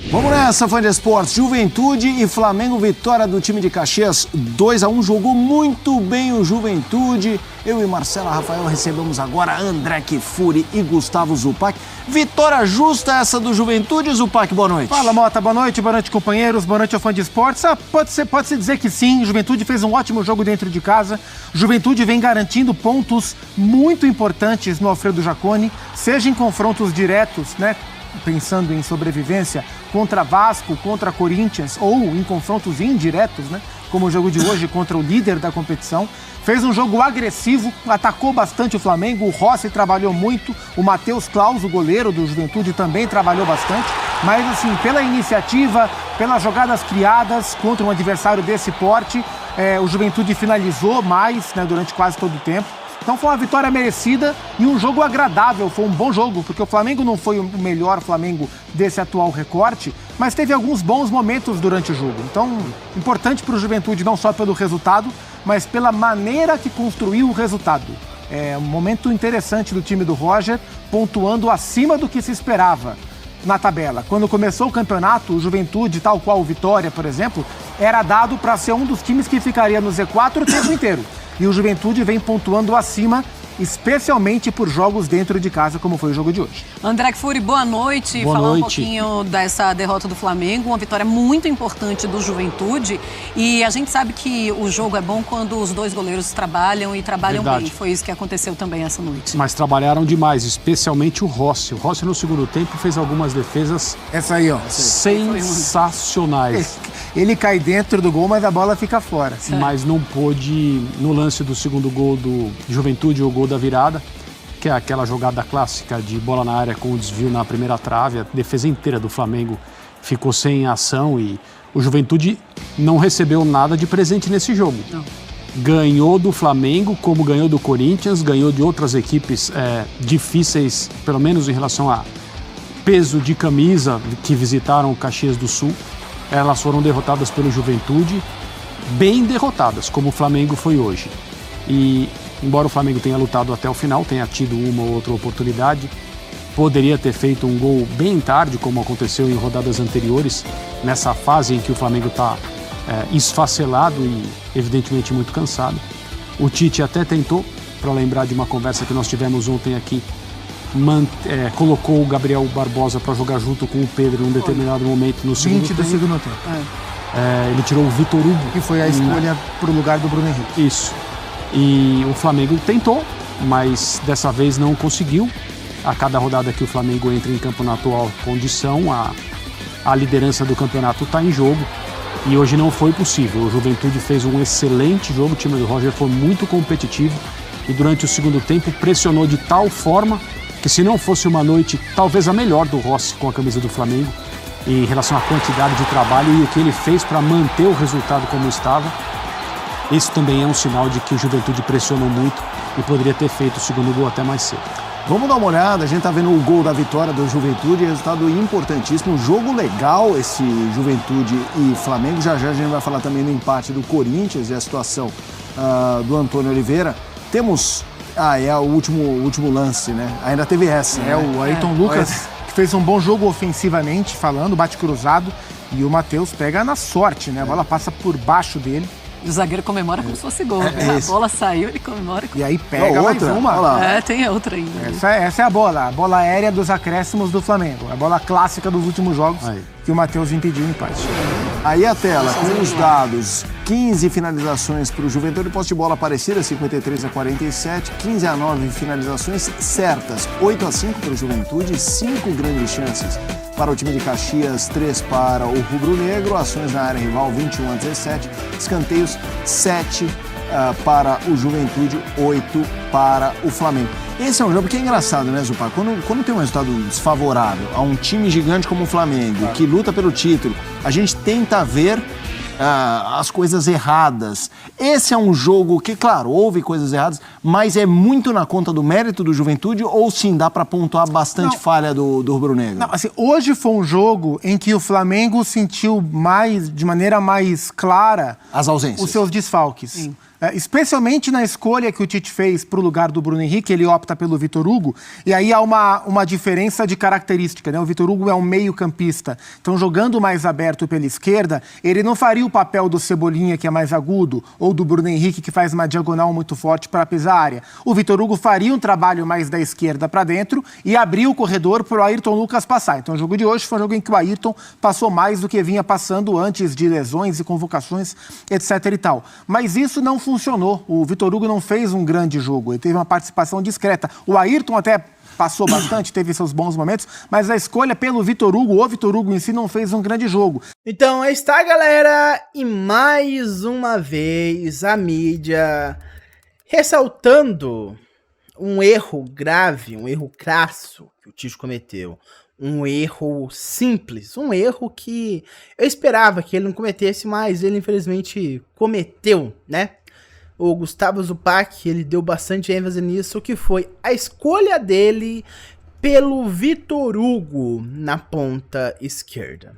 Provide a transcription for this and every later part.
Vamos nessa, fã de esportes. Juventude e Flamengo, vitória do time de Caxias, 2-1. Jogou muito bem o Juventude. Eu e Marcela Rafael recebemos agora André Kfouri e Gustavo Zupac. Vitória justa essa do Juventude, Zupac, boa noite. Fala, Mota, boa noite, companheiros, boa noite ao fã de esportes. Pode-se dizer que sim, Juventude fez um ótimo jogo dentro de casa. Juventude vem garantindo pontos muito importantes no Alfredo Jaconi, seja em confrontos diretos, né? Pensando em sobrevivência, contra Vasco, contra Corinthians, ou em confrontos indiretos, né? Como o jogo de hoje contra o líder da competição. Fez um jogo agressivo, atacou bastante o Flamengo, o Rossi trabalhou muito, o Matheus Claus, o goleiro do Juventude, também trabalhou bastante. Mas, assim, pela iniciativa, pelas jogadas criadas contra um adversário desse porte, o Juventude finalizou mais, né, durante quase todo o tempo. Então foi uma vitória merecida e um jogo agradável, foi um bom jogo, porque o Flamengo não foi o melhor Flamengo desse atual recorte, mas teve alguns bons momentos durante o jogo. Então, importante para o Juventude não só pelo resultado, mas pela maneira que construiu o resultado. É um momento interessante do time do Roger, pontuando acima do que se esperava na tabela. Quando começou o campeonato, o Juventude, tal qual o Vitória, por exemplo, era dado para ser um dos times que ficaria no Z4 o tempo inteiro. E o Juventude vem pontuando acima, especialmente por jogos dentro de casa, como foi o jogo de hoje. André Kfouri, boa noite. Boa Falar noite. um pouquinho dessa derrota do Flamengo, uma vitória muito importante do Juventude. E a gente sabe que o jogo é bom quando os dois goleiros trabalham e trabalham Verdade. bem. Foi isso que aconteceu também essa noite. Mas trabalharam demais, especialmente o Rossi. O Rossi no segundo tempo fez algumas defesas Essa aí, ó. sensacionais. Ele cai dentro do gol, mas a bola fica fora. Mas não pôde, no lance do segundo gol do Juventude, o gol da virada, que é aquela jogada clássica de bola na área com o desvio na primeira trave, a defesa inteira do Flamengo ficou sem ação e o Juventude não recebeu nada de presente nesse jogo. Não. Ganhou do Flamengo, como ganhou do Corinthians, ganhou de outras equipes difíceis, pelo menos em relação a peso de camisa, que visitaram o Caxias do Sul. Elas foram derrotadas pelo Juventude, bem derrotadas, como o Flamengo foi hoje. E, embora o Flamengo tenha lutado até o final, tenha tido uma ou outra oportunidade, poderia ter feito um gol bem tarde, como aconteceu em rodadas anteriores, nessa fase em que o Flamengo está esfacelado e, evidentemente, muito cansado. O Tite até tentou, para lembrar de uma conversa que nós tivemos ontem aqui, colocou o Gabriel Barbosa para jogar junto com o Pedro em um determinado momento no segundo 20 do tempo. segundo tempo. Ele tirou o Vitor Hugo. Que foi a escolha para o lugar do Bruno Henrique. Isso. E o Flamengo tentou, mas dessa vez não conseguiu. A cada rodada que o Flamengo entra em campo na atual condição, a liderança do campeonato está em jogo. E hoje não foi possível. O Juventude fez um excelente jogo, o time do Roger foi muito competitivo. E durante o segundo tempo pressionou de tal forma que, se não fosse uma noite talvez a melhor do Rossi com a camisa do Flamengo, em relação à quantidade de trabalho e o que ele fez para manter o resultado como estava, esse também é um sinal de que o Juventude pressionou muito e poderia ter feito o segundo gol até mais cedo. Vamos dar uma olhada, a gente tá vendo o gol da vitória do Juventude, resultado importantíssimo, jogo legal esse Juventude e Flamengo. Já já a gente vai falar também do empate do Corinthians e a situação do Antônio Oliveira. Temos... é o último lance, né? Ainda teve essa. O Ayrton Lucas, que fez um bom jogo ofensivamente, falando, bate cruzado, e o Matheus pega na sorte, né? A bola passa por baixo dele. E o zagueiro comemora como se fosse gol. A bola saiu, ele comemora. E aí pega mais uma. Tem outra ainda. Essa é a bola aérea dos acréscimos do Flamengo. A bola clássica dos últimos jogos que o Matheus impediu o empate. Aí a tela, com os dados, 15 finalizações para o Juventude, posse de bola parecida, 53-47, 15-9 finalizações certas, 8-5 para o Juventude, 5 grandes chances para o time de Caxias, 3 para o rubro-negro, ações na área rival, 21-17, escanteios, 7 para o Juventude, 8 para o Flamengo. Esse é um jogo que é engraçado, né, Zupac? Quando tem um resultado desfavorável a um time gigante como o Flamengo, que luta pelo título, a gente tenta ver as coisas erradas. Esse é um jogo que, claro, houve coisas erradas, mas é muito na conta do mérito do Juventude, ou sim dá para pontuar bastante falha do rubro-negro? Não, assim, hoje foi um jogo em que o Flamengo sentiu de maneira mais clara as ausências, os seus desfalques. Sim. Especialmente na escolha que o Tite fez para o lugar do Bruno Henrique, ele opta pelo Vitor Hugo, e aí há uma diferença de característica, né? O Vitor Hugo é um meio-campista, então jogando mais aberto pela esquerda, ele não faria o papel do Cebolinha, que é mais agudo, ou do Bruno Henrique, que faz uma diagonal muito forte para pisar a área. O Vitor Hugo faria um trabalho mais da esquerda para dentro e abrir o corredor para o Ayrton Lucas passar. Então o jogo de hoje foi um jogo em que o Ayrton passou mais do que vinha passando antes de lesões e convocações, etc e tal. Mas isso não funcionou. O Vitor Hugo não fez um grande jogo, ele teve uma participação discreta. O Ayrton até passou bastante, teve seus bons momentos, mas a escolha pelo Vitor Hugo, o Vitor Hugo em si, não fez um grande jogo. Então aí está, galera, e mais uma vez a mídia ressaltando um erro grave, um erro crasso que o Tite cometeu. Um erro simples, um erro que eu esperava que ele não cometesse, mas ele infelizmente cometeu, né? O Gustavo Zupac, ele deu bastante ênfase nisso, que foi a escolha dele pelo Vitor Hugo na ponta esquerda.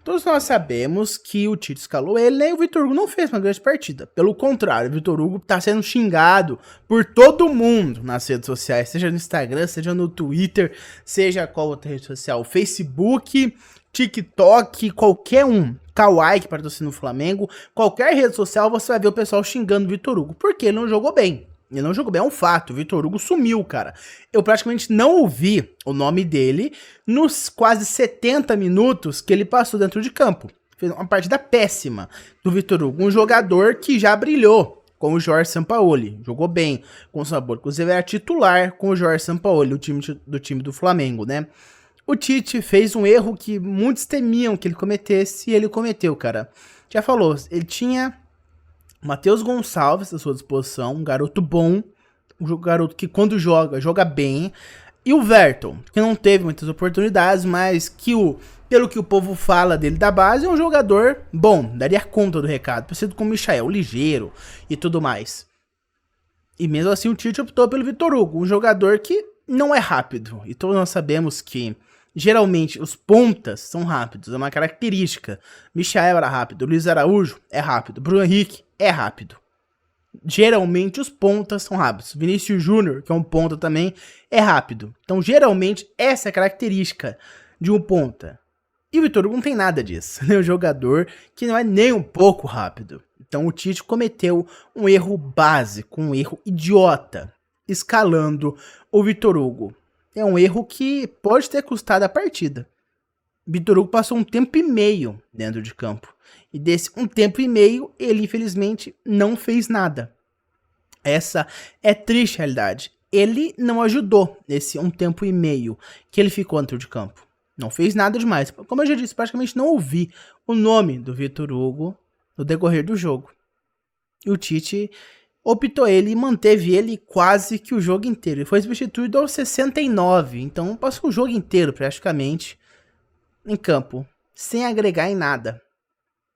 Todos nós sabemos que o Tite escalou ele, né? E o Vitor Hugo não fez uma grande partida. Pelo contrário, o Vitor Hugo tá sendo xingado por todo mundo nas redes sociais, seja no Instagram, seja no Twitter, seja qual outra rede social, Facebook, TikTok, qualquer um. Kawaii, que patrocina o Flamengo, qualquer rede social você vai ver o pessoal xingando o Vitor Hugo, porque ele não jogou bem. Ele não jogou bem, é um fato. O Vitor Hugo sumiu, cara. Eu praticamente não ouvi o nome dele nos quase 70 minutos que ele passou dentro de campo. Fez uma partida péssima do Vitor Hugo. Um jogador que já brilhou com o Jorge Sampaoli. Jogou bem com o Sampaoli. Inclusive era titular com o Jorge Sampaoli, do time do Flamengo, né? O Tite fez um erro que muitos temiam que ele cometesse e ele cometeu, cara. Já falou, ele tinha Matheus Gonçalves à sua disposição, um garoto bom, um garoto que quando joga, joga bem. E o Verton, que não teve muitas oportunidades, mas que pelo que o povo fala dele da base, é um jogador bom, daria conta do recado, parecido com o Michael, ligeiro e tudo mais. E mesmo assim o Tite optou pelo Vitor Hugo, um jogador que não é rápido. E todos nós sabemos que geralmente os pontas são rápidos, é uma característica. Michael era rápido, Luiz Araújo é rápido, Bruno Henrique é rápido. Geralmente os pontas são rápidos. Vinícius Júnior, que é um ponta também, é rápido. Então geralmente essa é a característica de um ponta. E o Vitor Hugo não tem nada disso. É um jogador que não é nem um pouco rápido. Então o Tite cometeu um erro básico, um erro idiota, escalando o Vitor Hugo. É um erro que pode ter custado a partida. Vitor Hugo passou um tempo e meio dentro de campo. E desse um tempo e meio, ele infelizmente não fez nada. Essa é triste realidade. Ele não ajudou nesse um tempo e meio que ele ficou dentro de campo. Não fez nada demais. Como eu já disse, praticamente não ouvi o nome do Vitor Hugo no decorrer do jogo. E o Tite optou ele e manteve ele quase que o jogo inteiro. Ele foi substituído aos 69, então passou o jogo inteiro praticamente em campo, sem agregar em nada.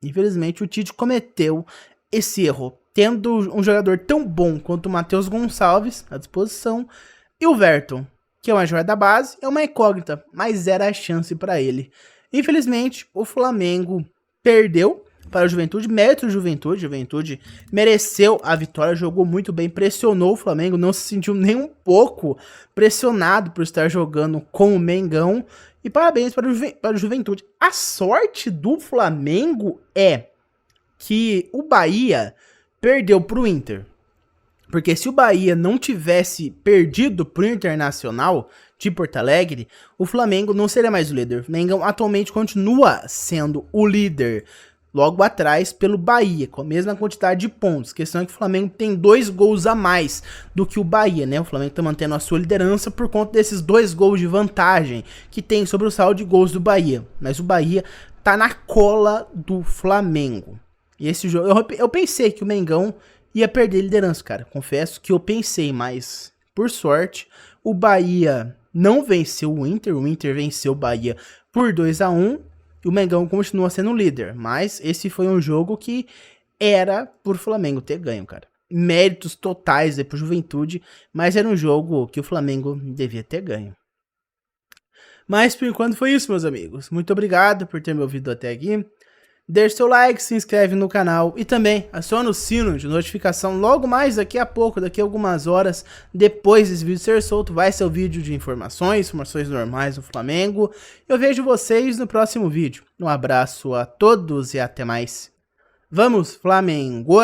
Infelizmente o Tite cometeu esse erro, tendo um jogador tão bom quanto o Matheus Gonçalves à disposição, e o Verton, que é uma joia da base, é uma incógnita, mas era a chance para ele. Infelizmente o Flamengo perdeu para o Juventude, mérito do Juventude. Juventude mereceu a vitória, jogou muito bem, pressionou o Flamengo, não se sentiu nem um pouco pressionado por estar jogando com o Mengão. E parabéns para o Juventude. A sorte do Flamengo é que o Bahia perdeu para o Inter. Porque se o Bahia não tivesse perdido para o Internacional de Porto Alegre, o Flamengo não seria mais o líder. O Mengão atualmente continua sendo o líder, logo atrás pelo Bahia, com a mesma quantidade de pontos. A questão é que o Flamengo tem 2 gols a mais do que o Bahia, né? O Flamengo tá mantendo a sua liderança por conta desses 2 gols de vantagem que tem sobre o saldo de gols do Bahia. Mas o Bahia tá na cola do Flamengo. E esse jogo, eu pensei que o Mengão ia perder a liderança, cara. Confesso que eu pensei, mas por sorte, o Bahia não venceu o Inter venceu o Bahia por 2-1. E o Mengão continua sendo o líder, mas esse foi um jogo que era por Flamengo ter ganho, cara. Méritos totais aí pro Juventude, mas era um jogo que o Flamengo devia ter ganho. Mas por enquanto foi isso, meus amigos. Muito obrigado por ter me ouvido até aqui. deixe seu like, se inscreve no canal e também aciona o sino de notificação. Logo mais daqui a pouco, daqui a algumas horas, depois desse vídeo ser solto, vai ser o vídeo de informações normais do Flamengo. Eu vejo vocês no próximo vídeo. Um abraço a todos e até mais. Vamos, Flamengo!